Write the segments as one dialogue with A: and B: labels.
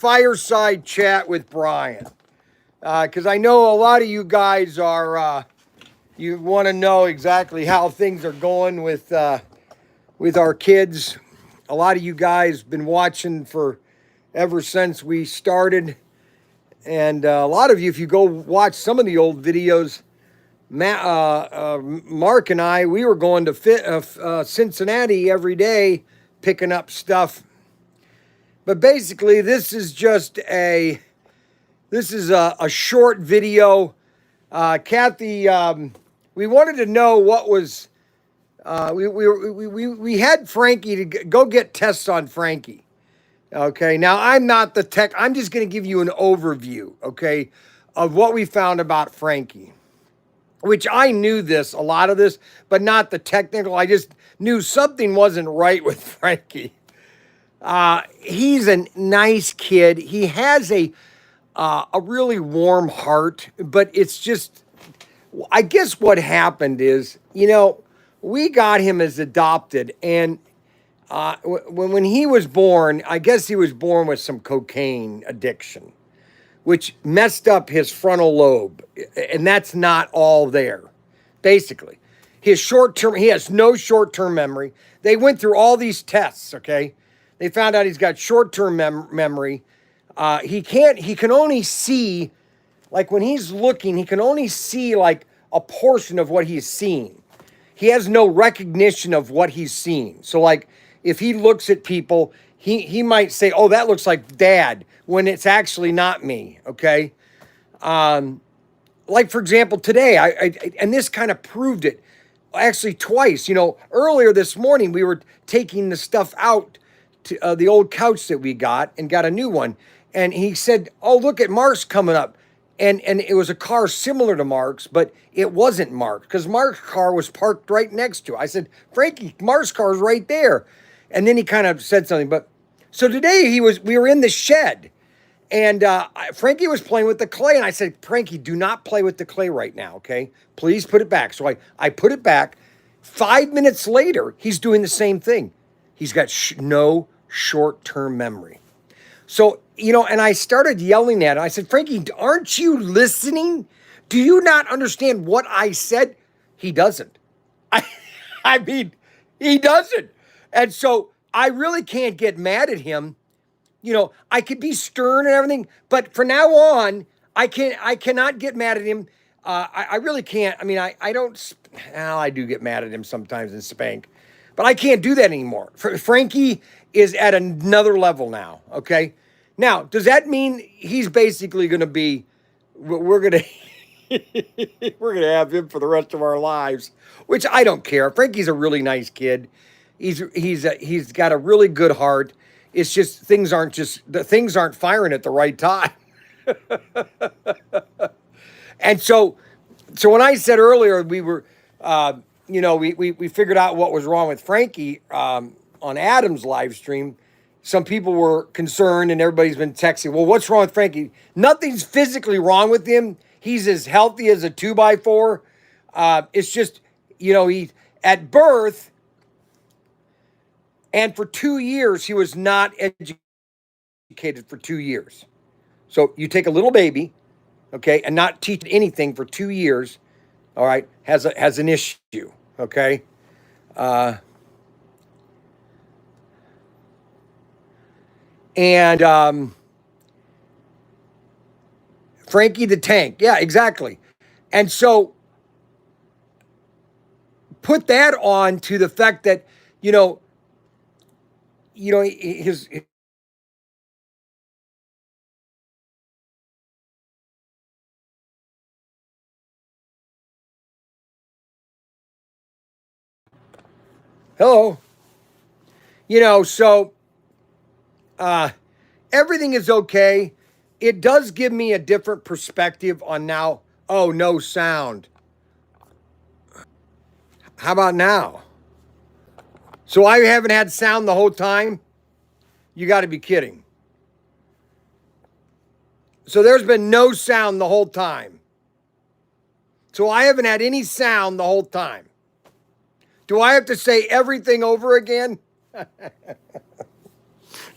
A: fireside chat with Brian, because I know a lot of you guys are you want to know exactly how things are going with our kids. A lot of you guys been watching for ever since we started, and a lot of you, if you go watch some of the old videos, Mark and I, we were going to Cincinnati every day picking up stuff. But basically, this is a short video. Kathy, we wanted to know what was we had Frankie to go get tests on Frankie. Okay, now I'm not the tech. I'm just going to give you an overview, okay, of what we found about Frankie. Which I knew a lot of this, but not the technical. I just knew something wasn't right with Frankie. He's a nice kid. He has a really warm heart, but it's just, I guess what happened is, we got him as adopted, and when he was born, I guess he was born with some cocaine addiction, which messed up his frontal lobe, and that's not all there. Basically, he has no short-term memory. They went through all these tests, okay? They found out he's got short-term memory. He can only see, like when he's looking, he can only see like a portion of what he's seeing. He has no recognition of what he's seeing. So like if he looks at people, he might say, oh, that looks like dad, when it's actually not me, okay? Like for example, today, and this kind of proved it, actually twice. Earlier this morning, we were taking the stuff out to the old couch that we got and got a new one. And he said, oh, look at Mark's coming up. And it was a car similar to Mark's, but it wasn't Mark's because Mark's car was parked right next to it. I said, Frankie, Mark's car is right there. And then he kind of said something. But so today we were in the shed, and Frankie was playing with the clay. And I said, Frankie, do not play with the clay right now, okay? Please put it back. So I put it back. 5 minutes later, he's doing the same thing. He's got no short-term memory. So, and I started yelling at him. I said, Frankie, aren't you listening? Do you not understand what I said? He doesn't. I mean, he doesn't. And so I really can't get mad at him. I could be stern and everything, but from now on, I cannot get mad at him. I really can't. I mean, I don't, well, I do get mad at him sometimes and spank, but I can't do that anymore. Frankie is at another level now, okay? Now, does that mean he's basically going to be, we're going to, we're going to have him for the rest of our lives, which I don't care. Frankie's a really nice kid. He's got a really good heart. It's just things aren't firing at the right time. And so when I said earlier we were, we figured out what was wrong with Frankie on Adam's live stream. Some people were concerned, and everybody's been texting, well, what's wrong with Frankie? Nothing's physically wrong with him. He's as healthy as a 2x4. It's just, he at birth, and for 2 years, he was not educated for 2 years. So you take a little baby, okay, and not teach anything for 2 years, all right, has an issue, okay? And Frankie the Tank. Yeah, exactly. And so put that on to the fact that, his hello. So everything is okay. It does give me a different perspective on now. Oh, no sound. How about now? So I haven't had sound the whole time? You got to be kidding. So there's been no sound the whole time. So I haven't had any sound the whole time. Do I have to say everything over again?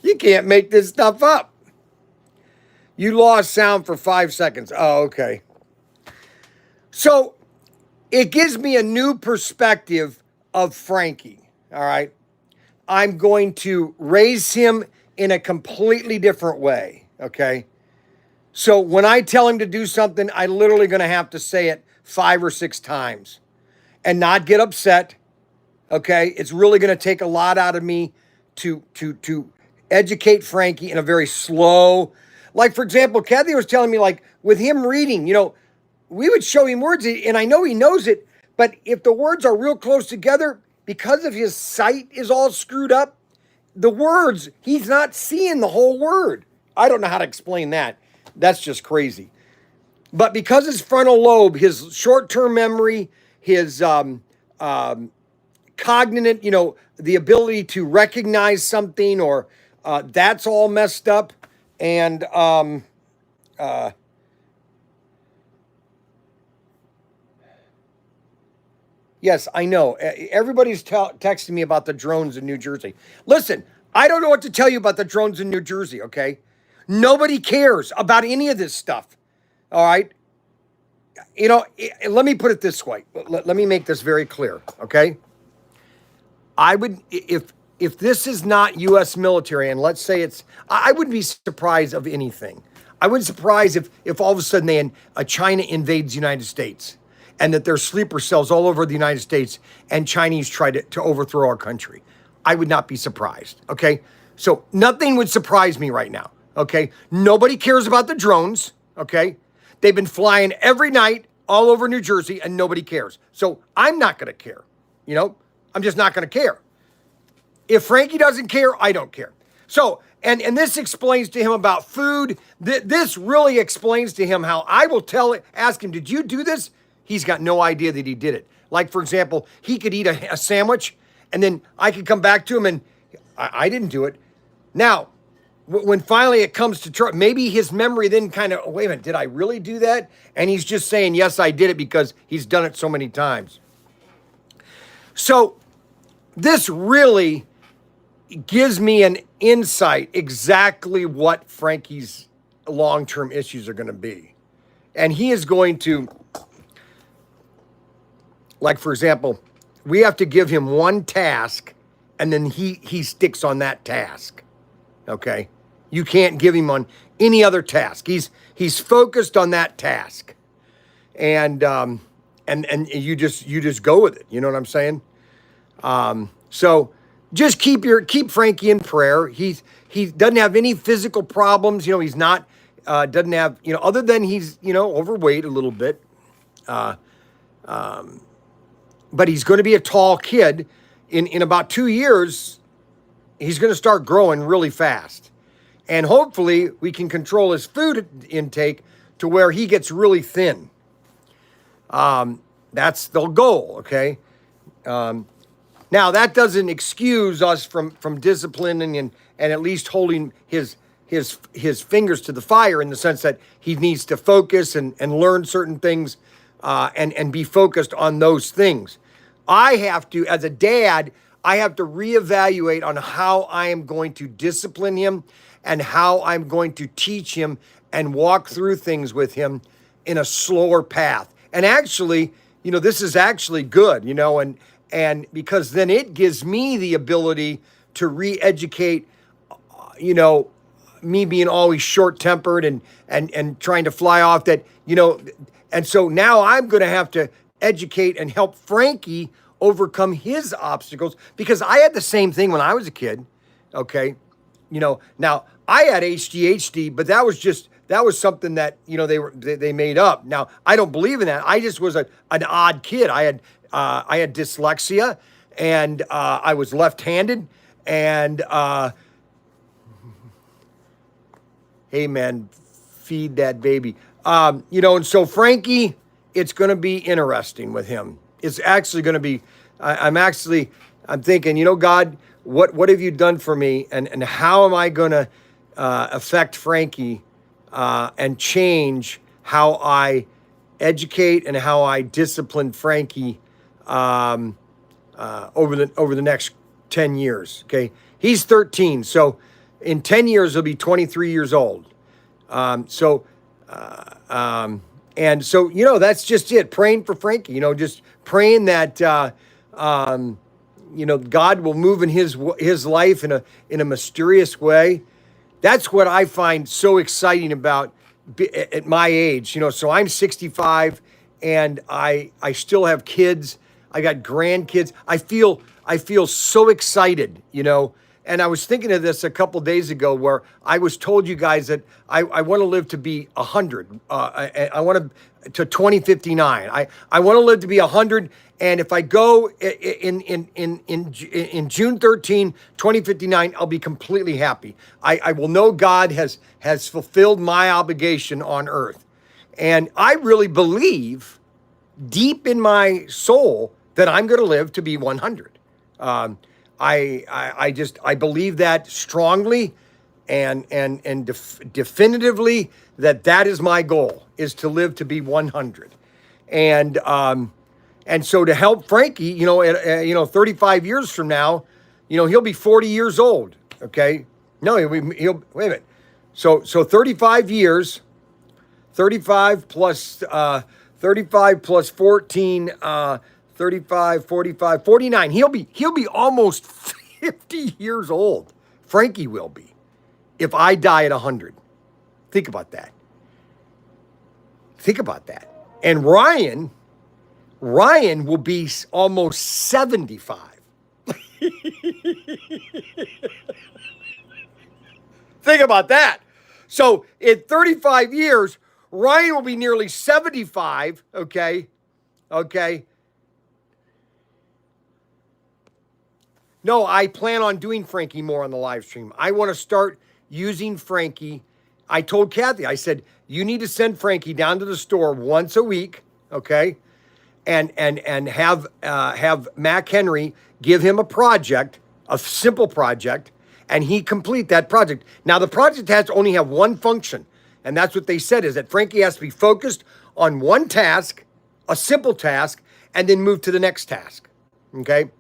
A: You can't make this stuff up. You lost sound for 5 seconds. Oh, okay. So it gives me a new perspective of Frankie. All right. I'm going to raise him in a completely different way. Okay. So when I tell him to do something, I literally going to have to say it 5 or 6 times and not get upset. Okay. It's really going to take a lot out of me to educate Frankie in a very slow, like for example, Kathy was telling me like with him reading, we would show him words and I know he knows it, but if the words are real close together, because of his sight is all screwed up, the words, he's not seeing the whole word. I don't know how to explain that. That's just crazy. But because his frontal lobe, his short-term memory, his cognitive, the ability to recognize something or that's all messed up. And yes, I know. Everybody's texting me about the drones in New Jersey. Listen, I don't know what to tell you about the drones in New Jersey, okay? Nobody cares about any of this stuff, all right? Let me put it this way. Let me make this very clear, okay? I would, if this is not U.S. military, and let's say I wouldn't be surprised of anything. I wouldn't be surprised if all of a sudden China invades the United States and that there's sleeper cells all over the United States and Chinese try to overthrow our country. I would not be surprised, okay? So nothing would surprise me right now, okay? Nobody cares about the drones, okay? They've been flying every night all over New Jersey and nobody cares. So I'm not going to care, I'm just not going to care. If Frankie doesn't care, I don't care. So, and this explains to him about food. This really explains to him how I will ask him, did you do this? He's got no idea that he did it. Like, for example, he could eat a sandwich and then I could come back to him and I didn't do it. Now, when finally it comes to maybe his memory then kind of, oh, wait a minute, did I really do that? And he's just saying, yes, I did it because he's done it so many times. So this really gives me an insight exactly what Frankie's long-term issues are going to be. And he is going to, like, for example, we have to give him one task and then he sticks on that task. Okay? You can't give him on any other task. He's focused on that task. And you just go with it. You know what I'm saying? So just keep Frankie in prayer. He doesn't have any physical problems. He's not, doesn't have, other than he's, overweight a little bit. But he's going to be a tall kid. In about 2 years, he's going to start growing really fast. And hopefully we can control his food intake to where he gets really thin. That's the goal, okay? Now, that doesn't excuse us from disciplining and at least holding his fingers to the fire in the sense that he needs to focus and learn certain things and be focused on those things. I have to, as a dad, I have to reevaluate on how I am going to discipline him and how I'm going to teach him and walk through things with him in a slower path. And actually, this is actually good, and because then it gives me the ability to re-educate, me being always short-tempered and trying to fly off that, and so now I'm going to have to educate and help Frankie overcome his obstacles because I had the same thing when I was a kid. Okay. Now I had ADHD, but that was something that, they made up. Now I don't believe in that. I just was an odd kid. I had dyslexia and, I was left-handed and, hey man, feed that baby. And so Frankie, it's going to be interesting with him. It's actually going to be, I'm thinking, God, what have you done for me? And how am I going to affect Frankie and change how I educate and how I discipline Frankie over the next 10 years, okay? He's 13, so in 10 years, he'll be 23 years old. So, and so, that's just it. Praying for Frankie, just praying that, God will move in his life in a mysterious way. That's what I find so exciting about at my age. So I'm 65 and I still have kids. I got grandkids. I feel so excited, And I was thinking of this a couple days ago where I was told you guys that I want to live to be 100. I want to 2059. I want to live to be 100. And if I go in June 13, 2059, I'll be completely happy. I will know God has fulfilled my obligation on earth. And I really believe deep in my soul that I'm going to live to be 100. I believe that strongly and definitively that is my goal, is to live to be 100. And so to help Frankie, at 35 years from now, he'll be 40 years old. Okay. No, he'll wait a minute. So 35 years, 35 plus 14, 35, 45, 49. He'll be almost 50 years old. Frankie will be, if I die at 100. Think about that. And Ryan will be almost 75. Think about that. So in 35 years, Ryan will be nearly 75. Okay. No, I plan on doing Frankie more on the live stream. I want to start using Frankie. I told Kathy, I said, you need to send Frankie down to the store once a week, okay? And have Mac Henry give him a project, a simple project, and he complete that project. Now, the project has to only have one function, and that's what they said, is that Frankie has to be focused on one task, a simple task, and then move to the next task, okay?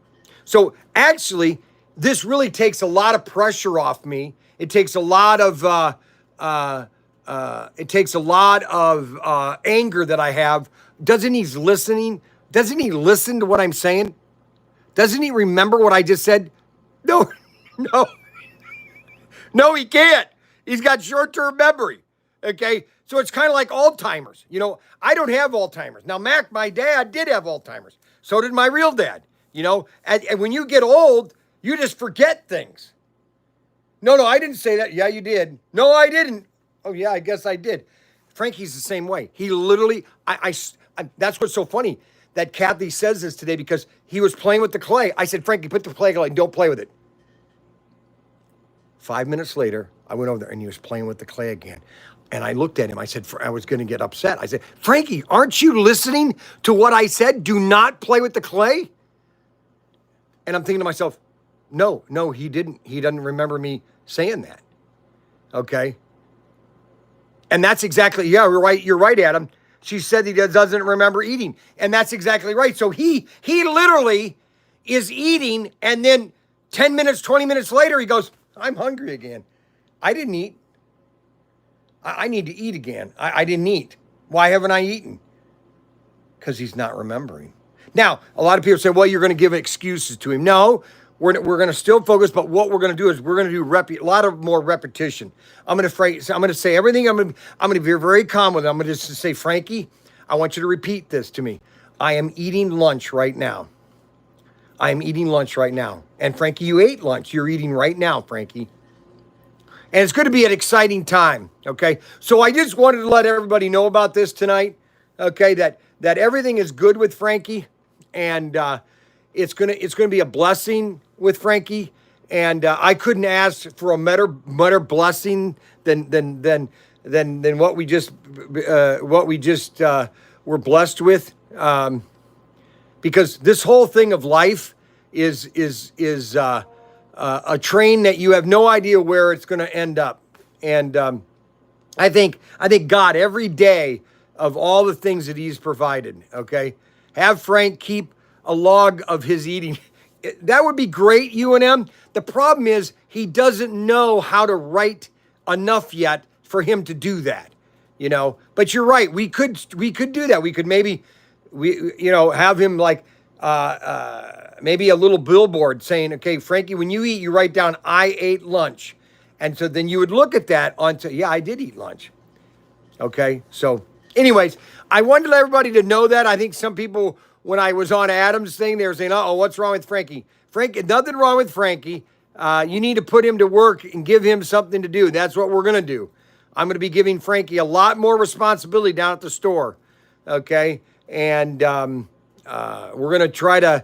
A: So actually, this really takes a lot of pressure off me. It takes a lot of anger that I have. Doesn't he listen to what I'm saying? Doesn't he remember what I just said? No, he can't. He's got short-term memory. Okay, so it's kind of like Alzheimer's. I don't have Alzheimer's. Now, Mac, my dad, did have Alzheimer's. So did my real dad. And when you get old, you just forget things. No, I didn't say that. Yeah, you did. No, I didn't. Oh, yeah, I guess I did. Frankie's the same way. He literally, that's what's so funny that Kathy says this today, because he was playing with the clay. I said, Frankie, put the clay away. Don't play with it. 5 minutes later, I went over there and he was playing with the clay again. And I looked at him. I said, I was going to get upset. I said, Frankie, aren't you listening to what I said? Do not play with the clay. And I'm thinking to myself, no, he didn't. He doesn't remember me saying that. Okay. And that's exactly, yeah, you're right, Adam. She said he doesn't remember eating. And that's exactly right. So he literally is eating, and then 10 minutes, 20 minutes later, he goes, I'm hungry again. I didn't eat. I need to eat again. I didn't eat. Why haven't I eaten? Because he's not remembering. Now, a lot of people say, well, you're going to give excuses to him. No, we're going to still focus, but what we're going to do is we're going to do a lot of more repetition. I'm going to say everything. I'm going to be very calm with him. I'm going to just say, Frankie, I want you to repeat this to me. I am eating lunch right now. I am eating lunch right now. And Frankie, you ate lunch. You're eating right now, Frankie. And it's going to be an exciting time, okay? So I just wanted to let everybody know about this tonight, okay, that everything is good with Frankie. And it's gonna be a blessing with Frankie, and I couldn't ask for a better blessing than what we just were blessed with, because this whole thing of life is a train that you have no idea where it's going to end up, and I think God, every day of all the things that He's provided, okay. Have Frank keep a log of his eating. That would be great, UNM. The problem is he doesn't know how to write enough yet for him to do that, you know. But you're right. We could do that. We could maybe have him like maybe a little billboard saying, okay, Frankie, when you eat, you write down, I ate lunch. And so then you would look at that yeah, I did eat lunch. Okay. So anyways, I wanted to let everybody to know that. I think some people, when I was on Adam's thing, they were saying, uh-oh, what's wrong with Frankie? Frankie, nothing wrong with Frankie. You need to put him to work and give him something to do. That's what we're going to do. I'm going to be giving Frankie a lot more responsibility down at the store. Okay. And we're going to try to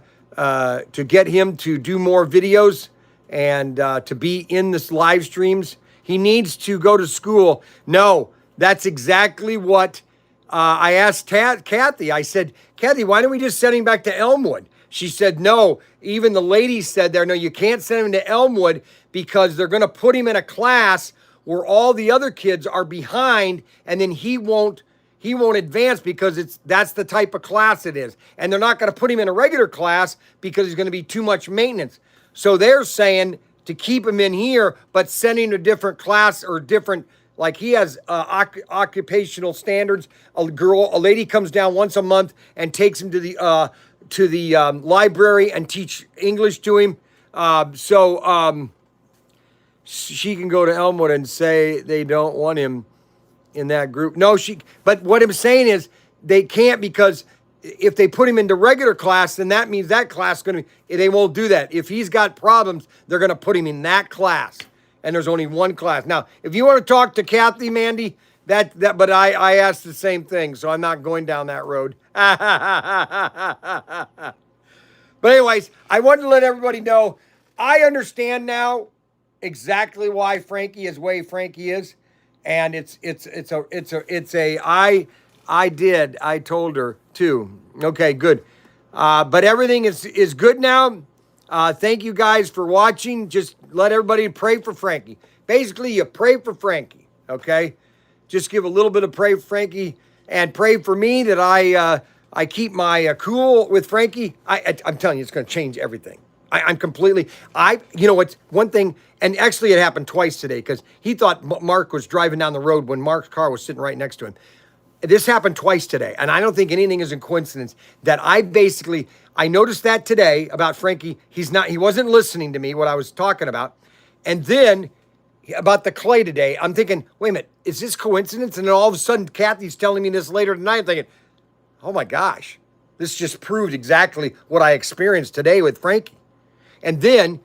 A: get him to do more videos and to be in this live streams. He needs to go to school. No, that's exactly what I asked Kathy. I said, Kathy, why don't we just send him back to Elmwood? She said, no. Even the lady said there, no, you can't send him to Elmwood because they're going to put him in a class where all the other kids are behind, and then he won't advance because that's the type of class it is. And they're not going to put him in a regular class because he's going to be too much maintenance. So they're saying to keep him in here, but send him to different class or different, like he has occupational standards. A lady comes down once a month and takes him to the library and teach English to him. So she can go to Elmwood and say they don't want him in that group. No, but what I'm saying is they can't, because if they put him into regular class, then that means that class they won't do that. If he's got problems, they're going to put him in that class. And there's only one class. Now, if you want to talk to Kathy, Mandy, but I asked the same thing, so I'm not going down that road. But anyways, I wanted to let everybody know, I understand now exactly why Frankie is the way Frankie is. And I told her too. Okay, good. But everything is good now. Thank you guys for watching. Just let everybody pray for Frankie. Basically, you pray for Frankie, okay? Just give a little bit of pray for Frankie and pray for me that I keep my cool with Frankie. I'm telling you, it's going to change everything. I'm completely, what's one thing, and actually it happened twice today because he thought Mark was driving down the road when Mark's car was sitting right next to him. This happened twice today, and I don't think anything is a coincidence that I noticed that today about Frankie. He wasn't listening to me, what I was talking about. And then about the clay today, I'm thinking, wait a minute, is this coincidence? And then all of a sudden, Kathy's telling me this later tonight. I'm thinking, oh my gosh, this just proved exactly what I experienced today with Frankie. And then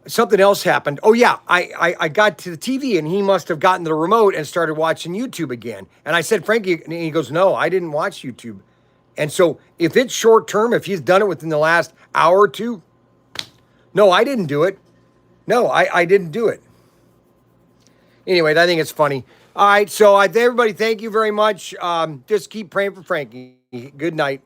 A: something else happened. Oh yeah, I got to the TV and he must have gotten the remote and started watching YouTube again. And I said, Frankie, and he goes, no, I didn't watch YouTube. And so if it's short term, if he's done it within the last hour or two, no, I didn't do it. No, I didn't do it. Anyways, I think it's funny. All right, so everybody, thank you very much. Just keep praying for Frankie. Good night.